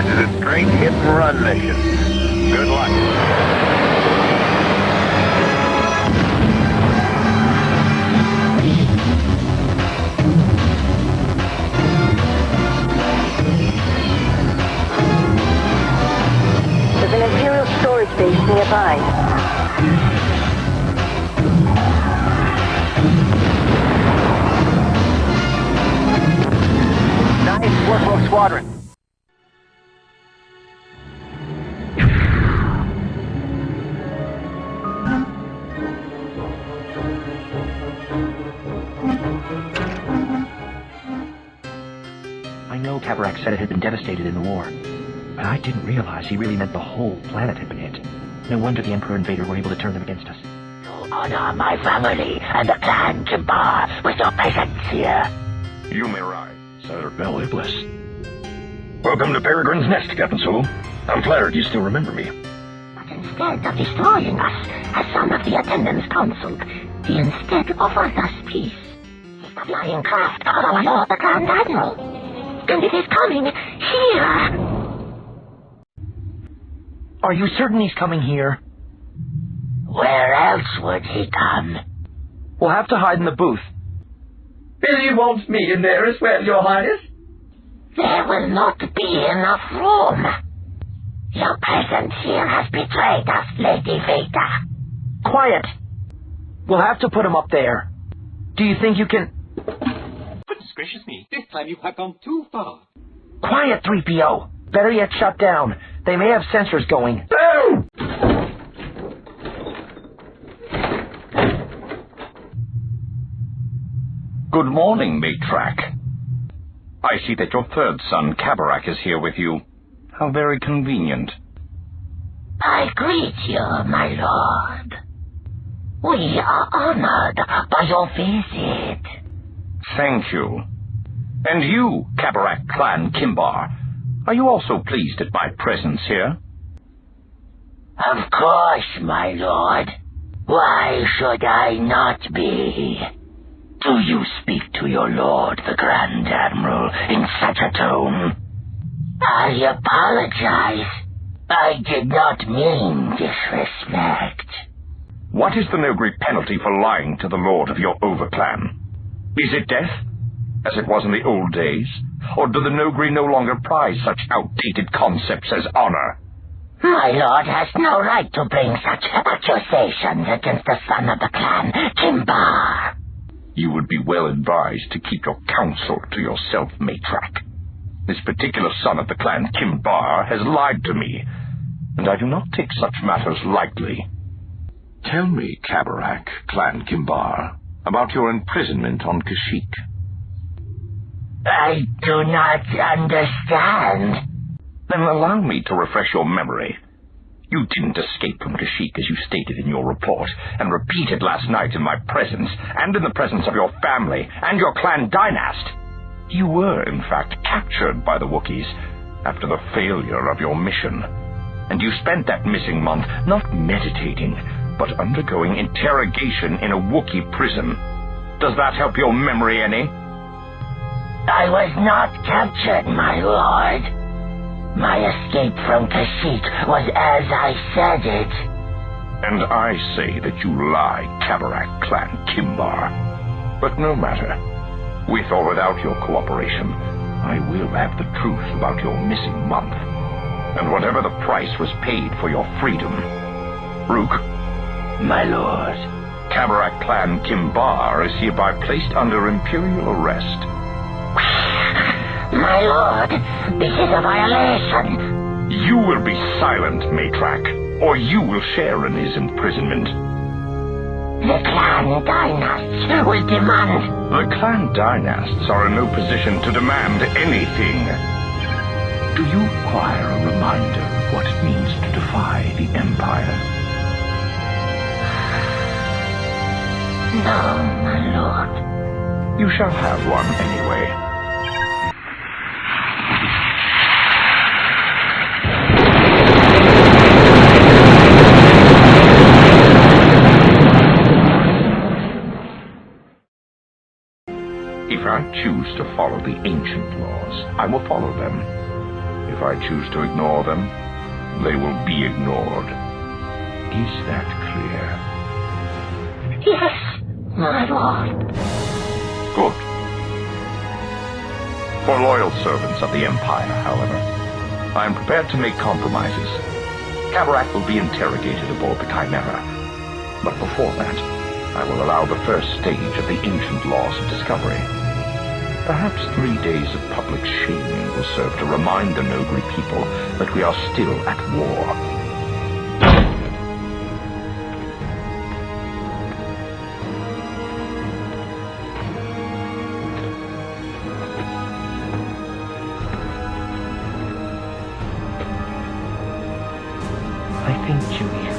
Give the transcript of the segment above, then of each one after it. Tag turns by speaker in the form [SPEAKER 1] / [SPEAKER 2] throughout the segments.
[SPEAKER 1] This is a straight hit-and-run mission. Good luck.
[SPEAKER 2] There's an Imperial storage base nearby. Nice work, Rogue Squadron.
[SPEAKER 3] I know Kabarak said it had been devastated in the war, but I didn't realize he really meant the whole planet had been hit. No wonder the Emperor and Vader were able to turn them against us.
[SPEAKER 4] To honor my family and the clan Kimbar with your presence here.
[SPEAKER 5] You may ride, Sir Bel Iblis. Welcome to Peregrine's Nest, Captain Solo. I'm flattered you still remember me.
[SPEAKER 4] But instead of destroying us, as some of the attendants counseled, he instead offers us peace. He's the flying craft of our Lord the Grand Admiral. And it is coming here.
[SPEAKER 3] Are you certain he's coming here?
[SPEAKER 4] Where else would he come?
[SPEAKER 3] We'll have to hide in the booth.
[SPEAKER 6] Billy wants me in there as well, Your Highness.
[SPEAKER 4] There will not be enough room. Your presence here has betrayed us, Lady Vader.
[SPEAKER 3] Quiet! We'll have to put him up there. Do you think you can...
[SPEAKER 6] Goodness gracious me, this time you have gone too far.
[SPEAKER 3] Quiet, 3PO! Better yet, shut down. They may have sensors going.
[SPEAKER 6] Oh!
[SPEAKER 5] Good morning, Matrak. I see that your third son, Kabarak, is here with you. How very convenient.
[SPEAKER 4] I greet you, my lord. We are honored by your visit.
[SPEAKER 5] Thank you. And you, Kabarak clan Kimbar, are you also pleased at my presence here?
[SPEAKER 4] Of course, my lord. Why should I not be? Do you speak to your lord, the Grand Admiral, in such a tone? I apologize. I did not mean disrespect.
[SPEAKER 5] What is the Nogri penalty for lying to the lord of your overclan? Is it death, as it was in the old days? Or do the Nogri no longer prize such outdated concepts as honor?
[SPEAKER 4] My lord has no right to bring such accusations against the son of the clan, Kimbar.
[SPEAKER 5] You would be well advised to keep your counsel to yourself, Matrak. This particular son of the clan Kimbar has lied to me, and I do not take such matters lightly. Tell me, Kabarak, clan Kimbar, about your imprisonment on Kashyyyk.
[SPEAKER 4] I do not understand.
[SPEAKER 5] Then allow me to refresh your memory. You didn't escape from Kashyyyk as you stated in your report, and repeated last night in my presence, and in the presence of your family, and your clan dynast. You were, in fact, captured by the Wookiees after the failure of your mission. And you spent that missing month not meditating, but undergoing interrogation in a Wookiee prison. Does that help your memory any?
[SPEAKER 4] I was not captured, my lord. My escape from Kashyyyk was as I said it.
[SPEAKER 5] And I say that you lie, Kabarak clan Kimbar. But no matter. With or without your cooperation, I will have the truth about your missing month. And whatever the price was paid for your freedom. Rook.
[SPEAKER 4] My lord.
[SPEAKER 5] Kabarak clan Kimbar is hereby placed under imperial arrest.
[SPEAKER 4] My lord, this is a violation.
[SPEAKER 5] You will be silent, Matrak, or you will share in his imprisonment.
[SPEAKER 4] The clan dynasts will demand...
[SPEAKER 5] The clan dynasts are in no position to demand anything. Do you require a reminder of what it means to defy the Empire?
[SPEAKER 4] No, my lord.
[SPEAKER 5] You shall have one anyway. If I choose to follow the ancient laws, I will follow them. If I choose to ignore them, they will be ignored. Is that clear?
[SPEAKER 4] Yes, my lord.
[SPEAKER 5] Good. For loyal servants of the Empire, however, I am prepared to make compromises. Kabarak will be interrogated aboard the Chimera. But before that, I will allow the first stage of the ancient laws of discovery. Perhaps 3 days of public shaming will serve to remind the Nogri people that we are still at war.
[SPEAKER 3] I think, Chewie,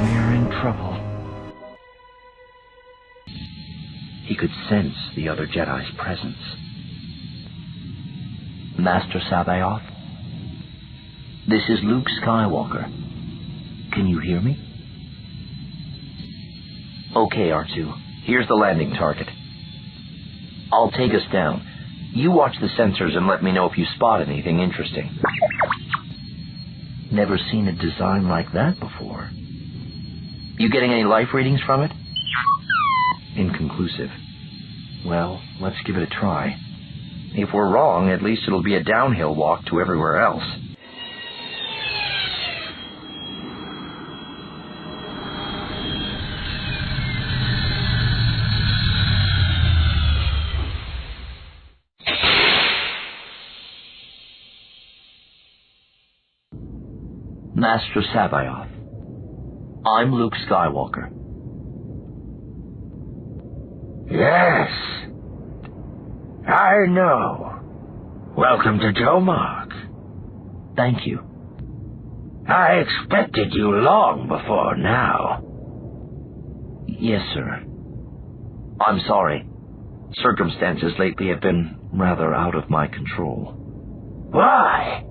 [SPEAKER 3] we're in trouble. He could sense the other Jedi's presence. Master Sabayoth? This is Luke Skywalker. Can you hear me? Okay, R2. Here's the landing target. I'll take us down. You watch the sensors and let me know if you spot anything interesting. Never seen a design like that before. You getting any life readings from it? Inconclusive. Well, let's give it a try. If we're wrong, at least it'll be a downhill walk to everywhere else. Master Sabayoth. I'm Luke Skywalker.
[SPEAKER 4] Yes. I know. Welcome to Jomark.
[SPEAKER 3] Thank you.
[SPEAKER 4] I expected you long before now.
[SPEAKER 3] Yes, sir. I'm sorry. Circumstances lately have been rather out of my control.
[SPEAKER 4] Why?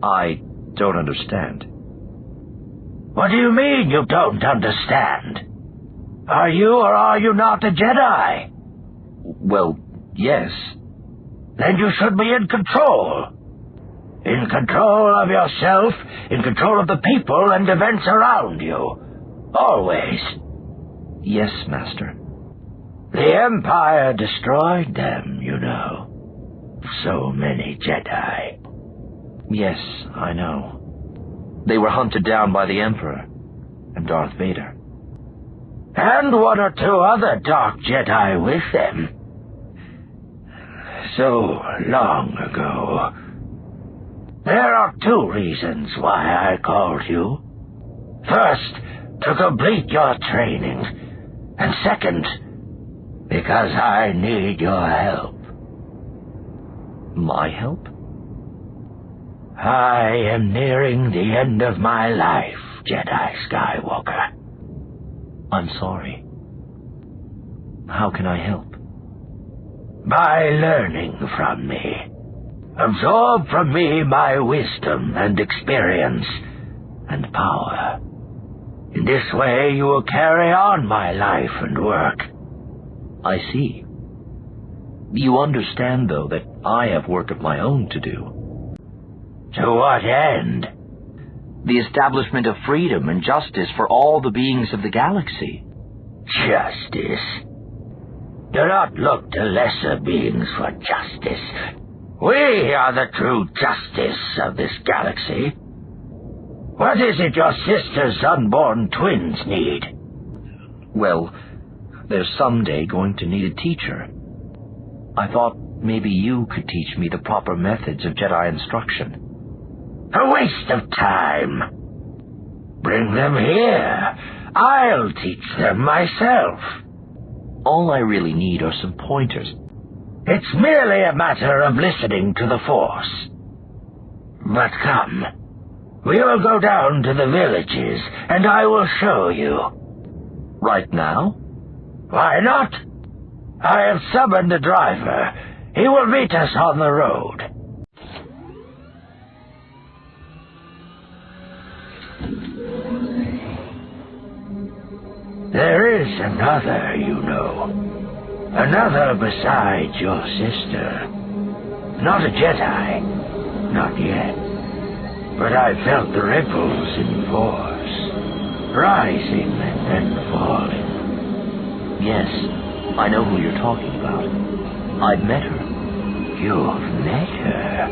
[SPEAKER 3] I don't understand.
[SPEAKER 4] What do you mean you don't understand? Are you or are you not a Jedi?
[SPEAKER 3] Well, yes.
[SPEAKER 4] Then you should be in control. In control of yourself, in control of the people and events around you. Always.
[SPEAKER 3] Yes, Master.
[SPEAKER 4] The Empire destroyed them, you know. So many Jedi.
[SPEAKER 3] Yes, I know. They were hunted down by the Emperor and Darth Vader.
[SPEAKER 4] And one or two other Dark Jedi with them. So long ago. There are 2 reasons why I called you. First, to complete your training. And second, because I need your help.
[SPEAKER 3] My help?
[SPEAKER 4] I am nearing the end of my life, Jedi Skywalker.
[SPEAKER 3] I'm sorry. How can I help?
[SPEAKER 4] By learning from me. Absorb from me my wisdom and experience and power. In this way you will carry on my life and work.
[SPEAKER 3] I see. You understand, though, that I have work of my own to do.
[SPEAKER 4] To what end?
[SPEAKER 3] The establishment of freedom and justice for all the beings of the galaxy.
[SPEAKER 4] Justice? Do not look to lesser beings for justice. We are the true justice of this galaxy. What is it your sister's unborn twins need?
[SPEAKER 3] Well, they're someday going to need a teacher. I thought maybe you could teach me the proper methods of Jedi instruction.
[SPEAKER 4] A waste of time. Bring them here. I'll teach them myself.
[SPEAKER 3] All I really need are some pointers.
[SPEAKER 4] It's merely a matter of listening to the Force. But come, we will go down to the villages, and I will show you.
[SPEAKER 3] Right now?
[SPEAKER 4] Why not? I have summoned a driver. He will meet us on the road. There is another, you know. Another besides your sister. Not a Jedi. Not yet. But I felt the ripples in Force. Rising and then falling.
[SPEAKER 3] Yes, I know who you're talking about. I've met her.
[SPEAKER 4] You've met her?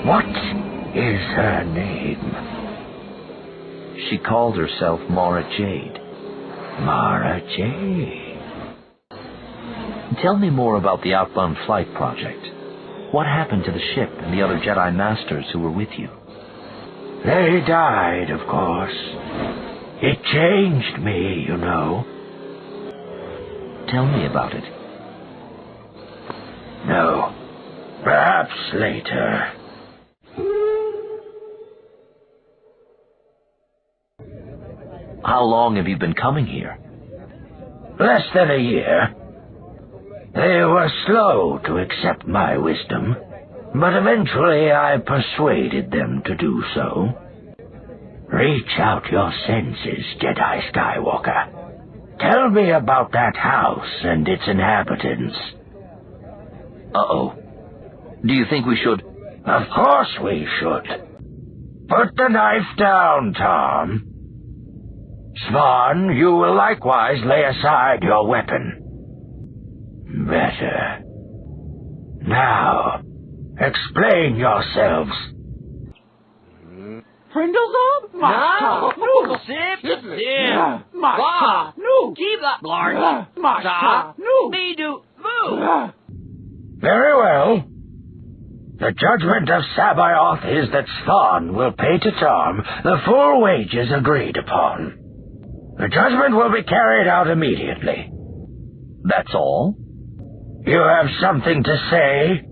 [SPEAKER 4] What is her name?
[SPEAKER 3] She called herself Mara Jade.
[SPEAKER 4] Mara Jade.
[SPEAKER 3] Tell me more about the Outbound Flight project. What happened to the ship and the other Jedi Masters who were with you?
[SPEAKER 4] They died, of course. It changed me, you know.
[SPEAKER 3] Tell me about it.
[SPEAKER 4] No. Perhaps later.
[SPEAKER 3] How long have you been coming here?
[SPEAKER 4] Less than a year. They were slow to accept my wisdom, but eventually I persuaded them to do so. Reach out your senses, Jedi Skywalker. Tell me about that house and its inhabitants.
[SPEAKER 3] Uh-oh. Do you think we should...
[SPEAKER 4] Of course we should. Put the knife down, Tom. Thrawn, you will likewise lay aside your weapon. Better. Now, explain yourselves.
[SPEAKER 7] Prindles up? Master. No. Sip. Yeah. Master. No. Keep up, Lord. Master. No. Me do. Move.
[SPEAKER 4] Very well. The judgment of Sabaoth is that Thrawn will pay to Tom the full wages agreed upon. The judgment will be carried out immediately.
[SPEAKER 3] That's all?
[SPEAKER 4] You have something to say?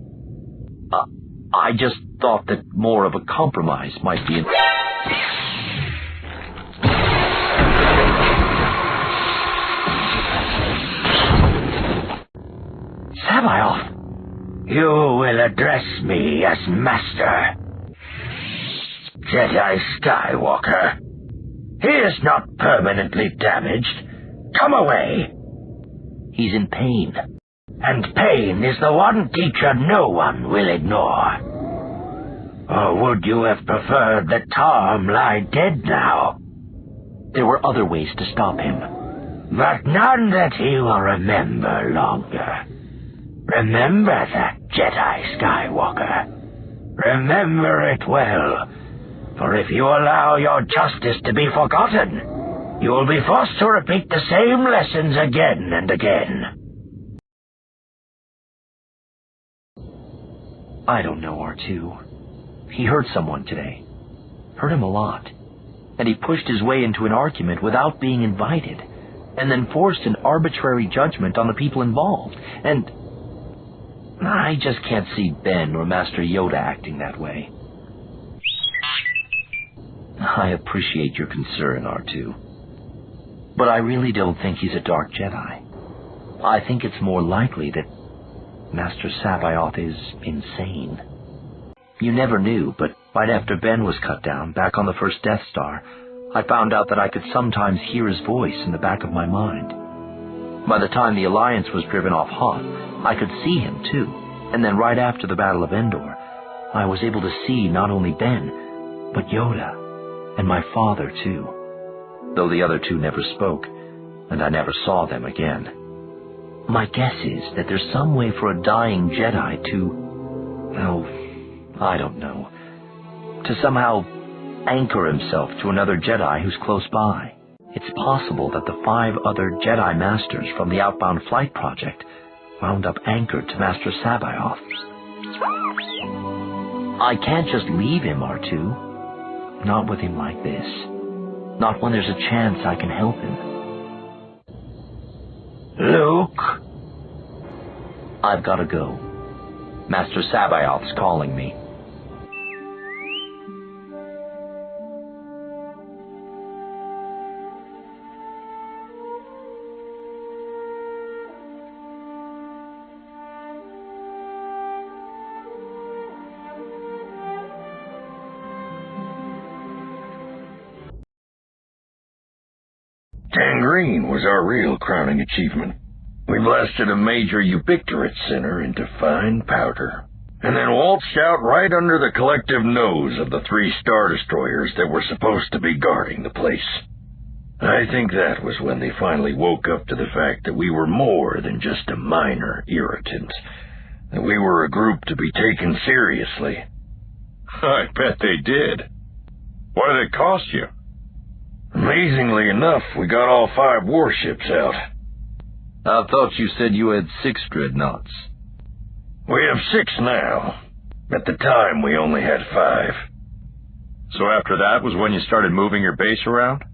[SPEAKER 3] I just thought that more of a compromise might be in...
[SPEAKER 4] Sabaoth, you will address me as Master. Jedi Skywalker, he is not permanently damaged. Come away.
[SPEAKER 3] He's in pain.
[SPEAKER 4] And pain is the one teacher no one will ignore. Or would you have preferred that Tom lie dead now?
[SPEAKER 3] There were other ways to stop him.
[SPEAKER 4] But none that he will remember longer. Remember that, Jedi Skywalker. Remember it well. For if you allow your justice to be forgotten, you will be forced to repeat the same lessons again and again.
[SPEAKER 3] I don't know, R2. He hurt someone today. Hurt him a lot. And he pushed his way into an argument without being invited, and then forced an arbitrary judgment on the people involved. And I just can't see Ben or Master Yoda acting that way. I appreciate your concern, R2. But I really don't think he's a Dark Jedi. I think it's more likely that Master Sabaoth is insane. You never knew, but right after Ben was cut down, back on the first Death Star, I found out that I could sometimes hear his voice in the back of my mind. By the time the Alliance was driven off Hoth, I could see him too, and then right after the Battle of Endor, I was able to see not only Ben, but Yoda, and my father too, though the other two never spoke, and I never saw them again. My guess is that there's some way for a dying Jedi to, oh, I don't know, to somehow anchor himself to another Jedi who's close by. It's possible that the 5 other Jedi Masters from the Outbound Flight project wound up anchored to Master Sabaoth. I can't just leave him, R2. Not with him like this. Not when there's a chance I can help him.
[SPEAKER 4] Luke?
[SPEAKER 3] I've got to go. Master Sabaoth's calling me.
[SPEAKER 8] Tangerine was our real crowning achievement. We blasted a major ubiquitous center into fine powder. and then waltzed out right under the collective nose of the 3 Star Destroyers that were supposed to be guarding the place. I think that was when they finally woke up to the fact that we were more than just a minor irritant, that we were a group to be taken seriously.
[SPEAKER 5] I bet they did. What did it cost you?
[SPEAKER 8] Amazingly enough, we got all 5 warships out.
[SPEAKER 3] I thought you said you had 6 dreadnoughts.
[SPEAKER 8] We have 6 now. At the time, we only had 5.
[SPEAKER 5] So after that was when you started moving your base around?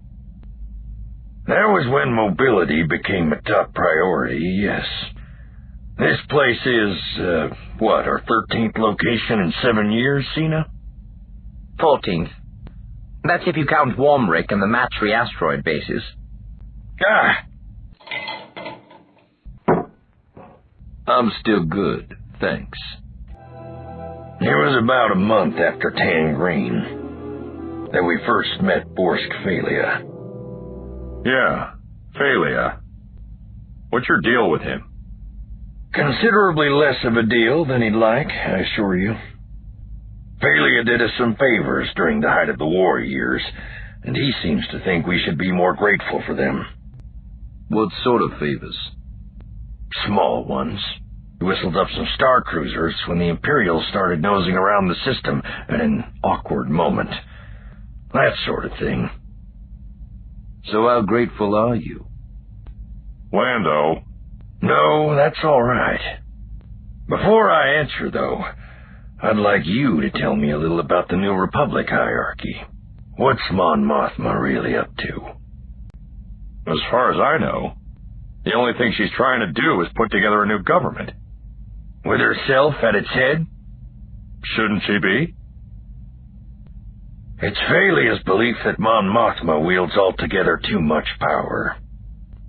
[SPEAKER 8] That was when mobility became a top priority, yes. This place is, our 13th location in 7 years, Cena?
[SPEAKER 7] 14th. That's if you count Warmrick and the Matry asteroid bases.
[SPEAKER 8] Ah!
[SPEAKER 3] I'm still good, thanks.
[SPEAKER 8] It was about a month after Tangreen that we first met Borsk Phalia.
[SPEAKER 5] Yeah, Phalia. What's your deal with him?
[SPEAKER 8] Considerably less of a deal than he'd like, I assure you. Phalia did us some favors during the height of the war years, and he seems to think we should be more grateful for them.
[SPEAKER 3] What sort of favors?
[SPEAKER 8] Small ones. He whistled up some star cruisers when the Imperials started nosing around the system at an awkward moment. That sort of thing.
[SPEAKER 3] So how grateful are you?
[SPEAKER 5] Lando.
[SPEAKER 8] No, that's all right. Before I answer, though, I'd like you to tell me a little about the New Republic hierarchy. What's Mon Mothma really up to?
[SPEAKER 5] As far as I know, the only thing she's trying to do is put together a new government.
[SPEAKER 8] With herself at its head?
[SPEAKER 5] Shouldn't she be?
[SPEAKER 8] It's Phalia's belief that Mon Mothma wields altogether too much power.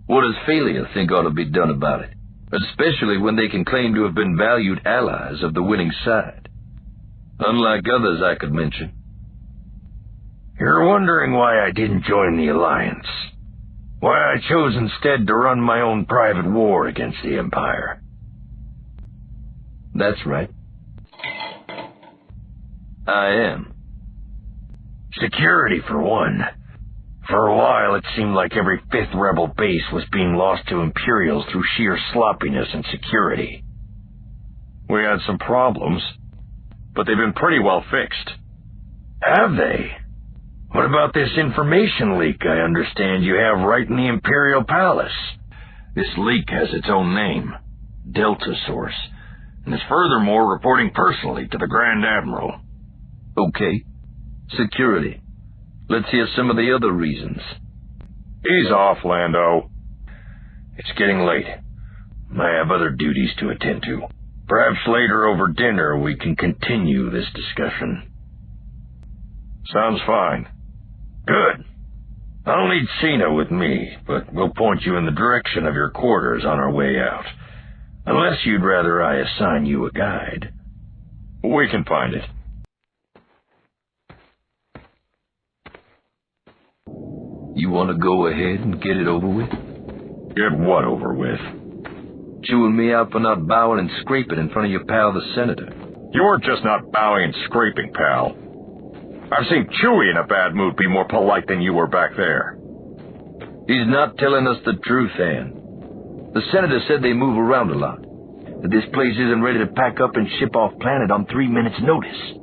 [SPEAKER 3] What does Phalia think ought to be done about it? Especially when they can claim to have been valued allies of the winning side. Unlike others I could mention.
[SPEAKER 8] You're wondering why I didn't join the Alliance. Why I chose instead to run my own private war against the Empire.
[SPEAKER 3] That's right. I am.
[SPEAKER 8] Security, for one. For a while, it seemed like every 5th rebel base was being lost to Imperials through sheer sloppiness and security.
[SPEAKER 5] We had some problems, but they've been pretty well fixed.
[SPEAKER 8] Have they? What about this information leak I understand you have right in the Imperial Palace? This leak has its own name, Delta Source, and is furthermore reporting personally to the Grand Admiral.
[SPEAKER 3] Okay. Security. Let's hear some of the other reasons.
[SPEAKER 5] Ease off, Lando.
[SPEAKER 8] It's getting late. I have other duties to attend to. Perhaps later over dinner we can continue this discussion.
[SPEAKER 5] Sounds fine.
[SPEAKER 8] Good. I'll need Cena with me, but we'll point you in the direction of your quarters on our way out. Unless you'd rather I assign you a guide.
[SPEAKER 5] We can find it.
[SPEAKER 3] You want to go ahead and get it over with?
[SPEAKER 5] Get what over with?
[SPEAKER 3] Chewing me out for not bowing and scraping in front of your pal, the Senator.
[SPEAKER 5] You're just not bowing and scraping, pal. I've seen Chewie in a bad mood be more polite than you were back there.
[SPEAKER 3] He's not telling us the truth, Ann. The Senator said they move around a lot. That this place isn't ready to pack up and ship off planet on 3 minutes' notice.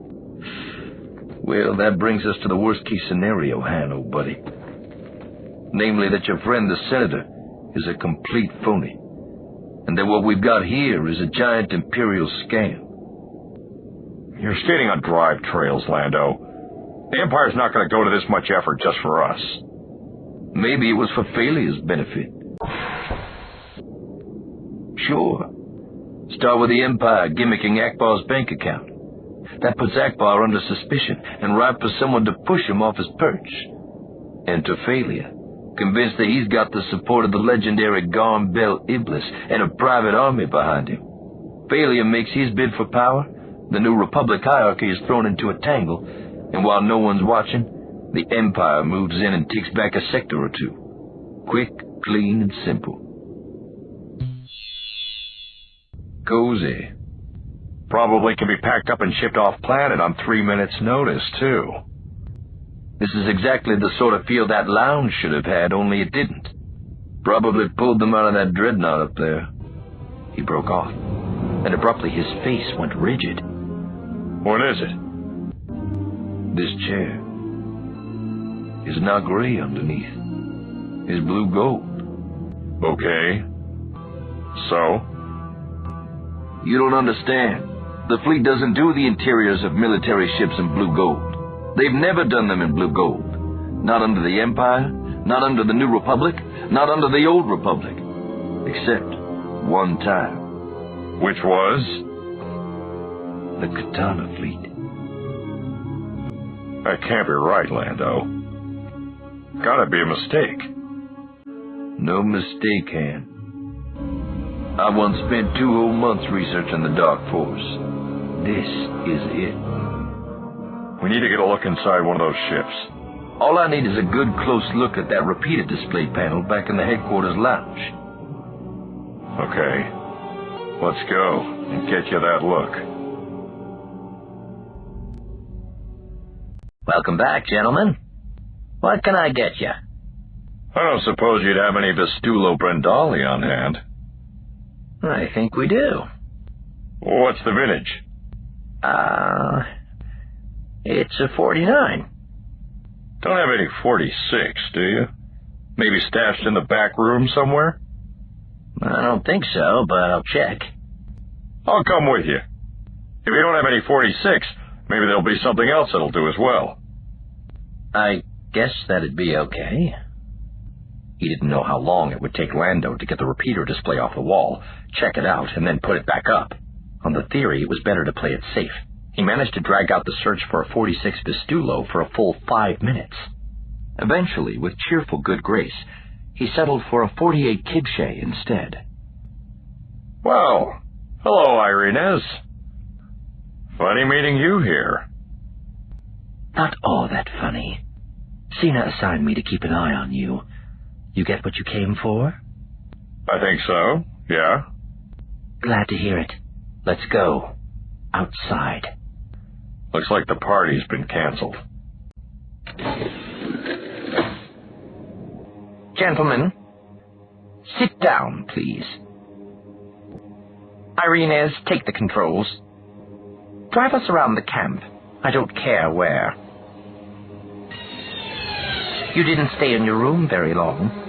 [SPEAKER 3] Well, that brings us to the worst-case scenario, Han, old buddy. Namely, that your friend, the Senator, is a complete phony. And that what we've got here is a giant Imperial scam.
[SPEAKER 5] You're skating on drive trails, Lando. The Empire's not going to go to this much effort just for us.
[SPEAKER 3] Maybe it was for Phalia's benefit. Sure. Start with the Empire gimmicking Akbar's bank account. That puts Akbar under suspicion and ripe for someone to push him off his perch. Enter Phalia, convinced that he's got the support of the legendary Garm Bel Iblis and a private army behind him. Phalia makes his bid for power, the New Republic hierarchy is thrown into a tangle, and while no one's watching, the Empire moves in and takes back a sector or two. Quick, clean, and simple. Cozy.
[SPEAKER 8] Probably can be packed up and shipped off planet on 3 minutes' notice, too.
[SPEAKER 3] This is exactly the sort of feel that lounge should have had, only it didn't. Probably pulled them out of that dreadnought up there. He broke off, and abruptly his face went rigid.
[SPEAKER 8] What is it?
[SPEAKER 3] This chair is not gray underneath. It's blue gold.
[SPEAKER 8] Okay. So?
[SPEAKER 3] You don't understand. The fleet doesn't do the interiors of military ships in blue gold. They've never done them in blue gold. Not under the Empire, not under the New Republic, not under the Old Republic. Except one time.
[SPEAKER 8] Which was?
[SPEAKER 3] The Katana fleet.
[SPEAKER 8] That can't be right, Lando. Gotta be a mistake.
[SPEAKER 3] No mistake, Han. I once spent 2 whole months researching the Dark Force. This is it.
[SPEAKER 8] We need to get a look inside one of those ships.
[SPEAKER 3] All I need is a good close look at that repeater display panel back in the headquarters lounge.
[SPEAKER 8] Okay. Let's go and get you that look.
[SPEAKER 4] Welcome back, gentlemen. What can I get you?
[SPEAKER 8] I don't suppose you'd have any Vestulo Brendali on hand.
[SPEAKER 4] I think we do.
[SPEAKER 8] What's the vintage?
[SPEAKER 4] It's a 49.
[SPEAKER 8] Don't have any 46, do you? Maybe stashed in the back room somewhere?
[SPEAKER 4] I don't think so, but I'll check.
[SPEAKER 8] I'll come with you. If you don't have any 46, maybe there'll be something else that'll do as well.
[SPEAKER 3] I guess that'd be okay. He didn't know how long it would take Lando to get the repeater display off the wall, check it out, and then put it back up. On the theory, it was better to play it safe. He managed to drag out the search for a 46 Vestulo for a full 5 minutes. Eventually, with cheerful good grace, he settled for a 48 Kibshe instead.
[SPEAKER 8] Well, hello, Irenes. Funny meeting you here.
[SPEAKER 3] Not all that funny. Cena assigned me to keep an eye on you. You get what you came for?
[SPEAKER 8] I think so, yeah.
[SPEAKER 3] Glad to hear it. Let's go. Outside.
[SPEAKER 8] Looks like the party's been canceled.
[SPEAKER 3] Gentlemen, sit down, please. Irenes, take the controls. Drive us around the camp. I don't care where. You didn't stay in your room very long.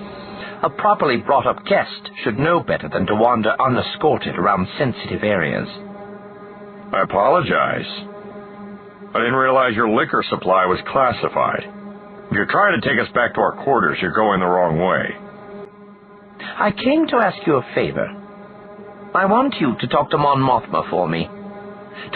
[SPEAKER 3] A properly brought-up guest should know better than to wander unescorted around sensitive areas.
[SPEAKER 8] I apologize. I didn't realize your liquor supply was classified. If you're trying to take us back to our quarters, you're going the wrong way.
[SPEAKER 3] I came to ask you a favor. I want you to talk to Mon Mothma for me.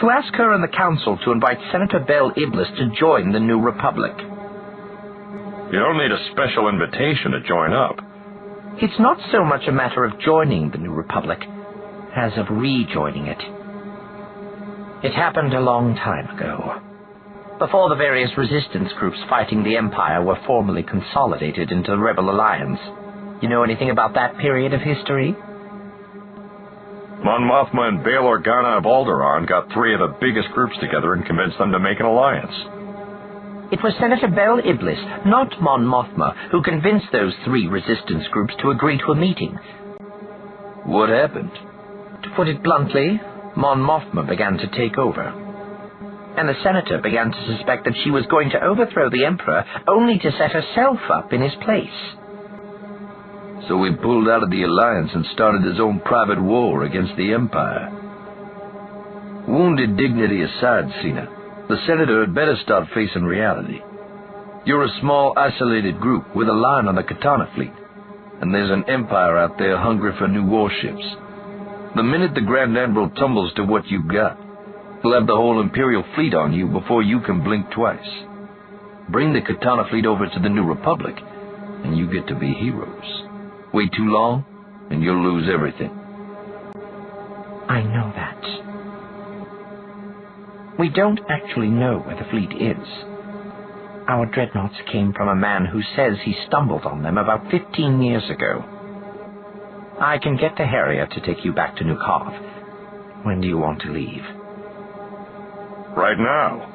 [SPEAKER 3] To ask her and the Council to invite Senator Bel Iblis to join the New Republic.
[SPEAKER 8] You don't need a special invitation to join up.
[SPEAKER 3] It's not so much a matter of joining the New Republic as of rejoining it. It happened a long time ago, before the various resistance groups fighting the Empire were formally consolidated into the Rebel Alliance. You know anything about that period of history?
[SPEAKER 8] Mon Mothma and Bail Organa of Alderaan got 3 of the biggest groups together and convinced them to make an alliance.
[SPEAKER 3] It was Senator Bel Iblis, not Mon Mothma, who convinced those 3 resistance groups to agree to a meeting. What happened? To put it bluntly, Mon Mothma began to take over. And the Senator began to suspect that she was going to overthrow the Emperor only to set herself up in his place. So he pulled out of the alliance and started his own private war against the Empire. Wounded dignity aside, Cena, the Senator had better start facing reality. You're a small, isolated group with a line on the Katana fleet, and there's an Empire out there hungry for new warships. The minute the Grand Admiral tumbles to what you've got, he'll have the whole Imperial fleet on you before you can blink twice. Bring the Katana fleet over to the New Republic, and you get to be heroes. Wait too long, and you'll lose everything. I know that. We don't actually know where the fleet is. Our dreadnoughts came from a man who says he stumbled on them about 15 years ago. I can get the Harrier to take you back to New Carve. When do you want to leave?
[SPEAKER 5] Right now.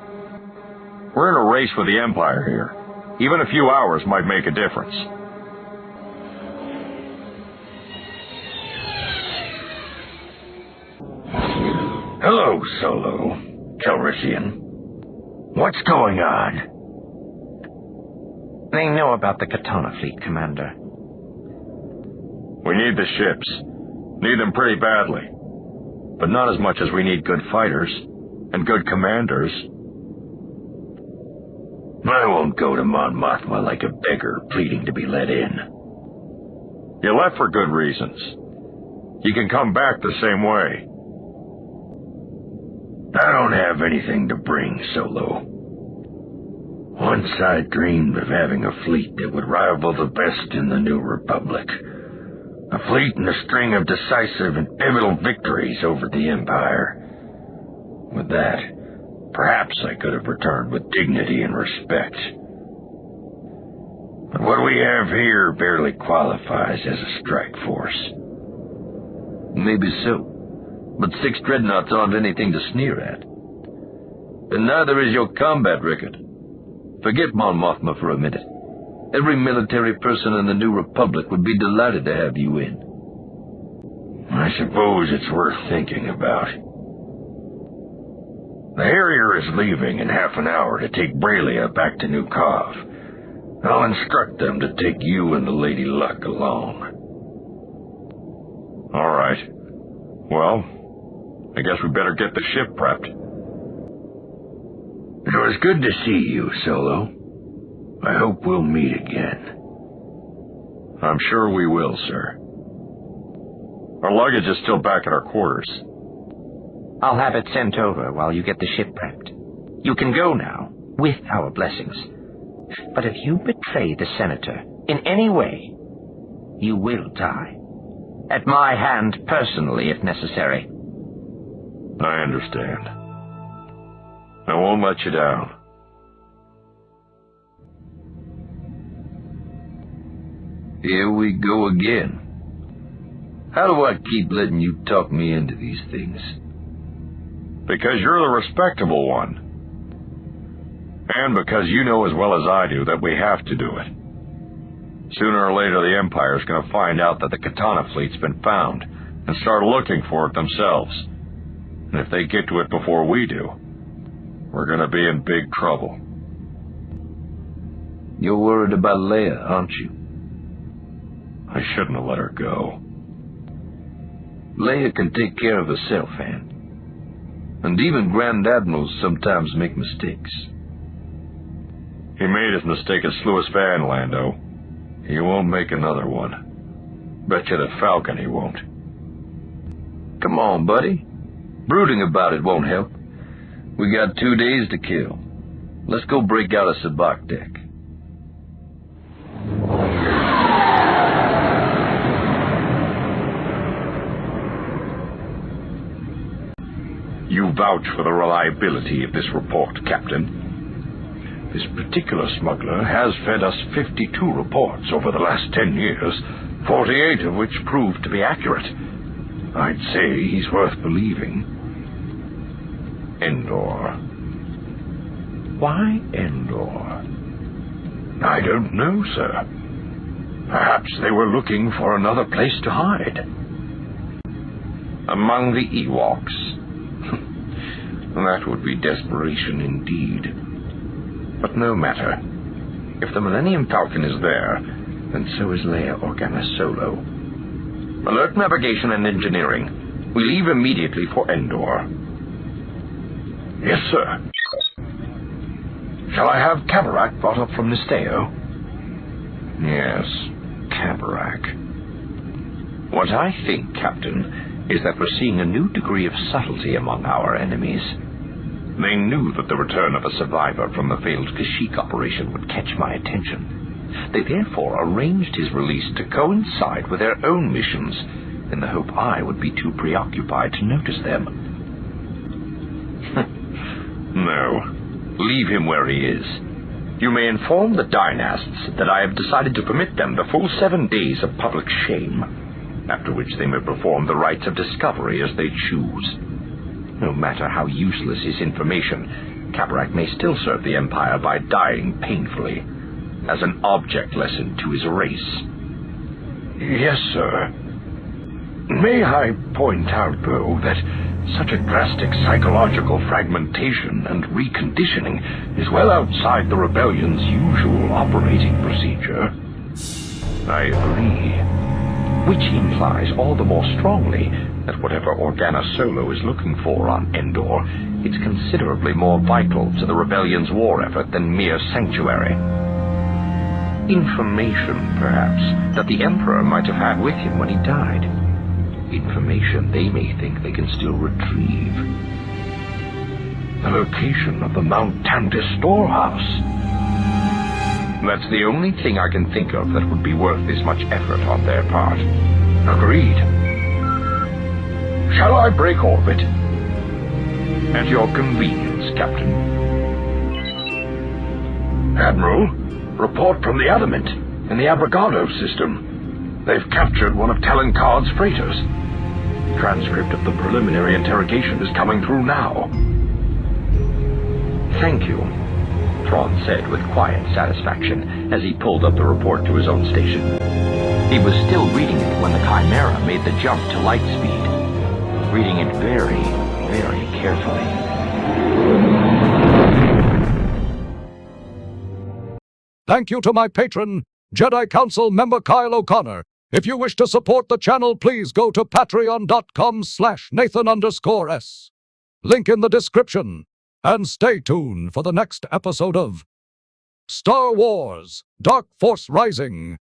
[SPEAKER 5] We're in a race with the Empire here. Even a few hours might make a difference.
[SPEAKER 8] Hello, Solo. Calrissian. What's going on?
[SPEAKER 3] They know about the Katana fleet, Commander.
[SPEAKER 5] We need the ships. Need them pretty badly. But not as much as we need good fighters and good commanders.
[SPEAKER 8] I won't go to Mon Mothma like a beggar pleading to be let in.
[SPEAKER 5] You left for good reasons. You can come back the same way.
[SPEAKER 8] I don't have anything to bring, Solo. Once I dreamed of having a fleet that would rival the best in the New Republic. A fleet and a string of decisive and pivotal victories over the Empire. With that, perhaps I could have returned with dignity and respect. But what we have here barely qualifies as a strike force.
[SPEAKER 9] Maybe so. But 6 dreadnoughts aren't anything to sneer at. And neither is your combat record. Forget Mon Mothma for a minute. Every military person in the New Republic would be delighted to have you in.
[SPEAKER 8] I suppose it's worth thinking about. The Harrier is leaving in half an hour to take Braylea back to New Cov. I'll instruct them to take you and the Lady Luck along.
[SPEAKER 5] All right. Well, I guess we better get the ship prepped.
[SPEAKER 8] It was good to see you, Solo. I hope we'll meet again.
[SPEAKER 5] I'm sure we will, sir. Our luggage is still back at our quarters.
[SPEAKER 3] I'll have it sent over while you get the ship prepped. You can go now, with our blessings. But if you betray the Senator in any way, you will die. At my hand personally, if necessary.
[SPEAKER 5] I understand. I won't let you down.
[SPEAKER 9] Here we go again. How do I keep letting you talk me into these things?
[SPEAKER 5] Because you're the respectable one. And because you know as well as I do that we have to do it. Sooner or later the Empire's going to find out that the Katana fleet's been found and start looking for it themselves. And if they get to it before we do, we're going to be in big trouble.
[SPEAKER 9] You're worried about Leia, aren't you?
[SPEAKER 5] I shouldn't have let her go.
[SPEAKER 9] Leia can take care of herself, Anne. And even Grand Admirals sometimes make mistakes.
[SPEAKER 5] He made his mistake at Sluis Van, Lando. He won't make another one. Bet you the Falcon he won't.
[SPEAKER 9] Come on, buddy. Brooding about it won't help. We got 2 days to kill. Let's go break out a sabacc deck.
[SPEAKER 5] You vouch for the reliability of this report, Captain. This particular smuggler has fed us 52 reports over the last 10 years, 48 of which proved to be accurate. I'd say he's worth believing. Endor. Why Endor? I don't know, sir. Perhaps they were looking for another place to hide. Among the Ewoks. That would be desperation indeed. But no matter. If the Millennium Falcon is there, then so is Leia Organa Solo. Alert navigation and engineering. We leave immediately for Endor. Yes, sir. Shall I have Kabarak brought up from Nisteo? Yes, Kabarak. What I think, Captain, is that we're seeing a new degree of subtlety among our enemies. They knew that the return of a survivor from the failed Kashyyyk operation would catch my attention. They therefore arranged his release to coincide with their own missions, in the hope I would be too preoccupied to notice them. No, leave him where he is. You may inform the dynasts that I have decided to permit them the full 7 days of public shame, after which they may perform the rites of discovery as they choose. No matter how useless his information, Kabarak may still serve the Empire by dying painfully, as an object lesson to his race.
[SPEAKER 8] Yes, sir. May I point out, though, that such a drastic psychological fragmentation and reconditioning is well outside the Rebellion's usual operating procedure.
[SPEAKER 5] I agree. Which implies all the more strongly that whatever Organa Solo is looking for on Endor, it's considerably more vital to the Rebellion's war effort than mere sanctuary. Information, perhaps, that the Emperor might have had with him when he died. Information they may think they can still retrieve.
[SPEAKER 8] The location of the Mount Tandis storehouse.
[SPEAKER 5] That's the only thing I can think of that would be worth this much effort on their part.
[SPEAKER 8] Agreed. Shall I break orbit?
[SPEAKER 5] At your convenience, Captain.
[SPEAKER 8] Admiral, report from the Adamant in the Abrogado system. They've captured one of Talon Card's freighters. Transcript of the preliminary interrogation is coming through now.
[SPEAKER 5] Thank you, Thrawn said with quiet satisfaction as he pulled up the report to his own station. He was still reading it when the Chimera made the jump to light speed, reading it very, very carefully.
[SPEAKER 10] Thank you to my patron, Jedi Council member Kyle O'Connor. If you wish to support the channel, please go to patreon.com/Nathan_S. Link in the description. And stay tuned for the next episode of Star Wars: Dark Force Rising.